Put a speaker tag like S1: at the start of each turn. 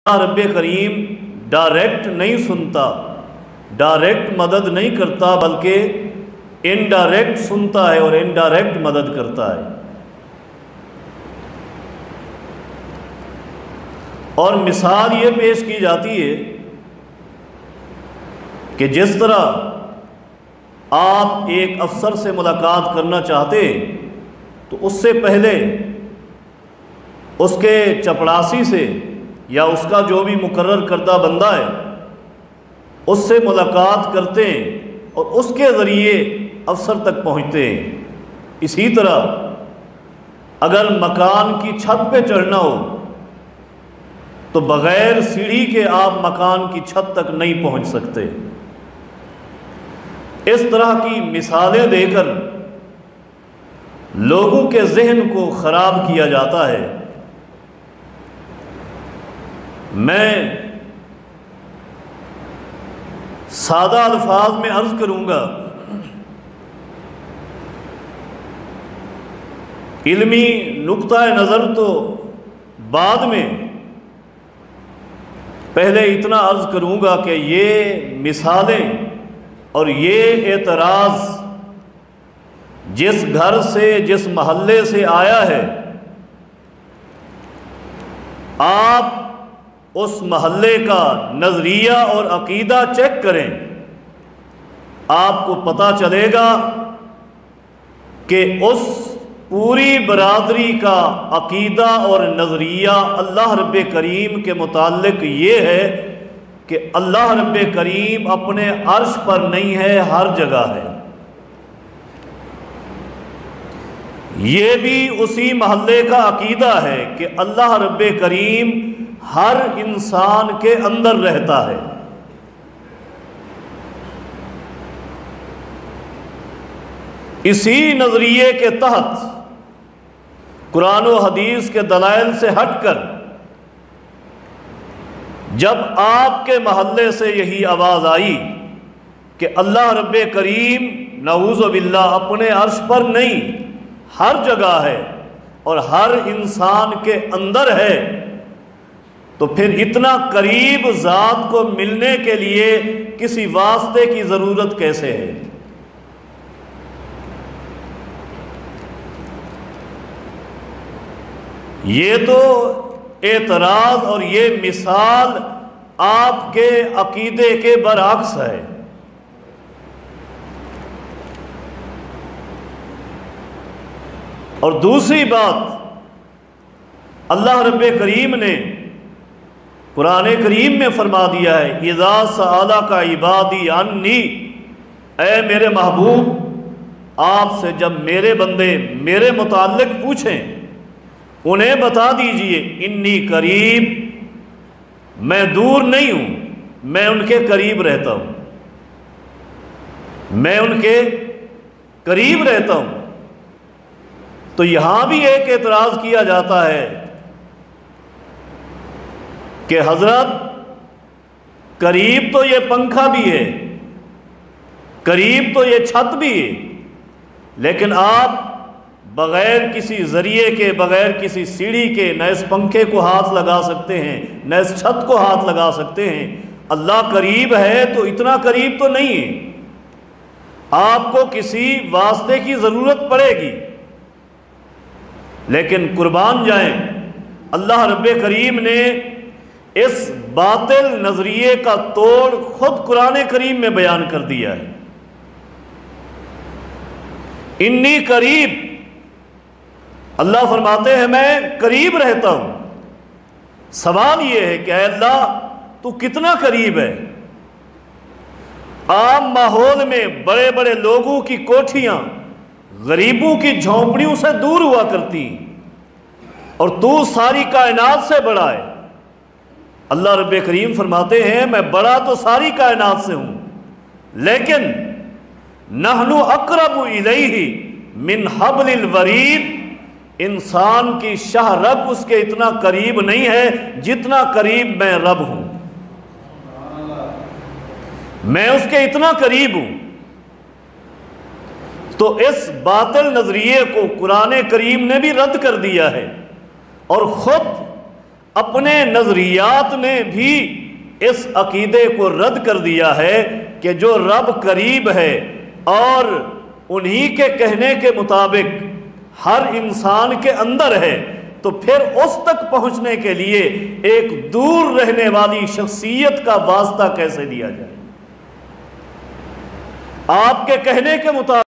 S1: رب کریم ڈائریکٹ نہیں سنتا، ڈائریکٹ مدد نہیں کرتا، بلکہ انڈائریکٹ سنتا ہے اور انڈائریکٹ مدد کرتا ہے۔ اور مثال یہ پیش کی جاتی ہے کہ جس طرح آپ ایک افسر سے ملاقات کرنا چاہتے تو اس سے پہلے اس کے چپڑاسی سے یا اس کا جو بھی مقرر کردہ بندہ ہے اس سے ملاقات کرتے ہیں اور اس کے ذریعے افسر تک پہنچتے ہیں۔ اسی طرح اگر مکان کی چھت پہ چڑھنا ہو تو بغیر سیڑھی کے آپ مکان کی چھت تک نہیں پہنچ سکتے۔ اس طرح کی مثالیں دے کر لوگوں کے ذہن کو خراب کیا جاتا ہے۔ میں سادہ الفاظ میں عرض کروں گا، علمی نقطہ نظر تو بعد میں، پہلے اتنا عرض کروں گا کہ یہ مثالیں اور یہ اعتراض جس گھر سے جس محلے سے آیا ہے، آپ اس محلے کا نظریہ اور عقیدہ چیک کریں، آپ کو پتہ چلے گا کہ اس پوری برادری کا عقیدہ اور نظریہ اللہ رب کریم کے متعلق یہ ہے کہ اللہ رب کریم اپنے عرش پر نہیں ہے، ہر جگہ ہے۔ یہ بھی اسی محلے کا عقیدہ ہے کہ اللہ رب کریم ہر انسان کے اندر رہتا ہے۔ اسی نظریے کے تحت قرآن و حدیث کے دلائل سے ہٹ کر جب آپ کے محلے سے یہی آواز آئی کہ اللہ رب کریم نعوذ باللہ اپنے عرش پر نہیں، ہر جگہ ہے اور ہر انسان کے اندر ہے، تو پھر اتنا قریب ذات کو ملنے کے لیے کسی واسطے کی ضرورت کیسے ہے؟ یہ تو اعتراض اور یہ مثال آپ کے عقیدے کے برعکس ہے۔ اور دوسری بات، اللہ رب کریم نے قرآن کریم میں فرما دیا ہے، اذا سألک عبادی عنی، اے میرے محبوب آپ سے جب میرے بندے میرے متعلق پوچھیں انہیں بتا دیجئے انی قریب، میں دور نہیں ہوں، میں ان کے قریب رہتا ہوں، میں ان کے قریب رہتا ہوں۔ تو یہاں بھی ایک اعتراض کیا جاتا ہے کہ حضرت قریب تو یہ پنکھا بھی ہے، قریب تو یہ چھت بھی ہے، لیکن آپ بغیر کسی ذریعے کے، بغیر کسی سیڑھی کے نہ اس پنکھے کو ہاتھ لگا سکتے ہیں نہ اس چھت کو ہاتھ لگا سکتے ہیں۔ اللہ قریب ہے تو اتنا قریب تو نہیں ہے، آپ کو کسی واسطے کی ضرورت پڑے گی۔ لیکن قربان جائیں، اللہ رب کریم نے اس باطل نظریے کا توڑ خود قرآن کریم میں بیان کر دیا ہے۔ انی قریب، اللہ فرماتے ہیں میں قریب رہتا ہوں۔ سوال یہ ہے کہ اے اللہ تو کتنا قریب ہے؟ عام ماحول میں بڑے بڑے لوگوں کی کوٹھیاں غریبوں کی جھونپڑیوں سے دور ہوا کرتی، اور تو ساری کائنات سے بڑا ہے۔ اللہ رب کریم فرماتے ہیں میں بڑا تو ساری کائنات سے ہوں، لیکن نحن اقرب الیہ من حبل الورید، انسان کی شاہ رب اس کے اتنا قریب نہیں ہے جتنا قریب میں رب ہوں، میں اس کے اتنا قریب ہوں۔ تو اس باطل نظریے کو قرآن کریم نے بھی رد کر دیا ہے، اور خود اپنے نظریات میں بھی اس عقیدے کو رد کر دیا ہے کہ جو رب قریب ہے اور انہی کے کہنے کے مطابق ہر انسان کے اندر ہے، تو پھر اس تک پہنچنے کے لیے ایک دور رہنے والی شخصیت کا واسطہ کیسے دیا جائے؟ آپ کے کہنے کے مطابق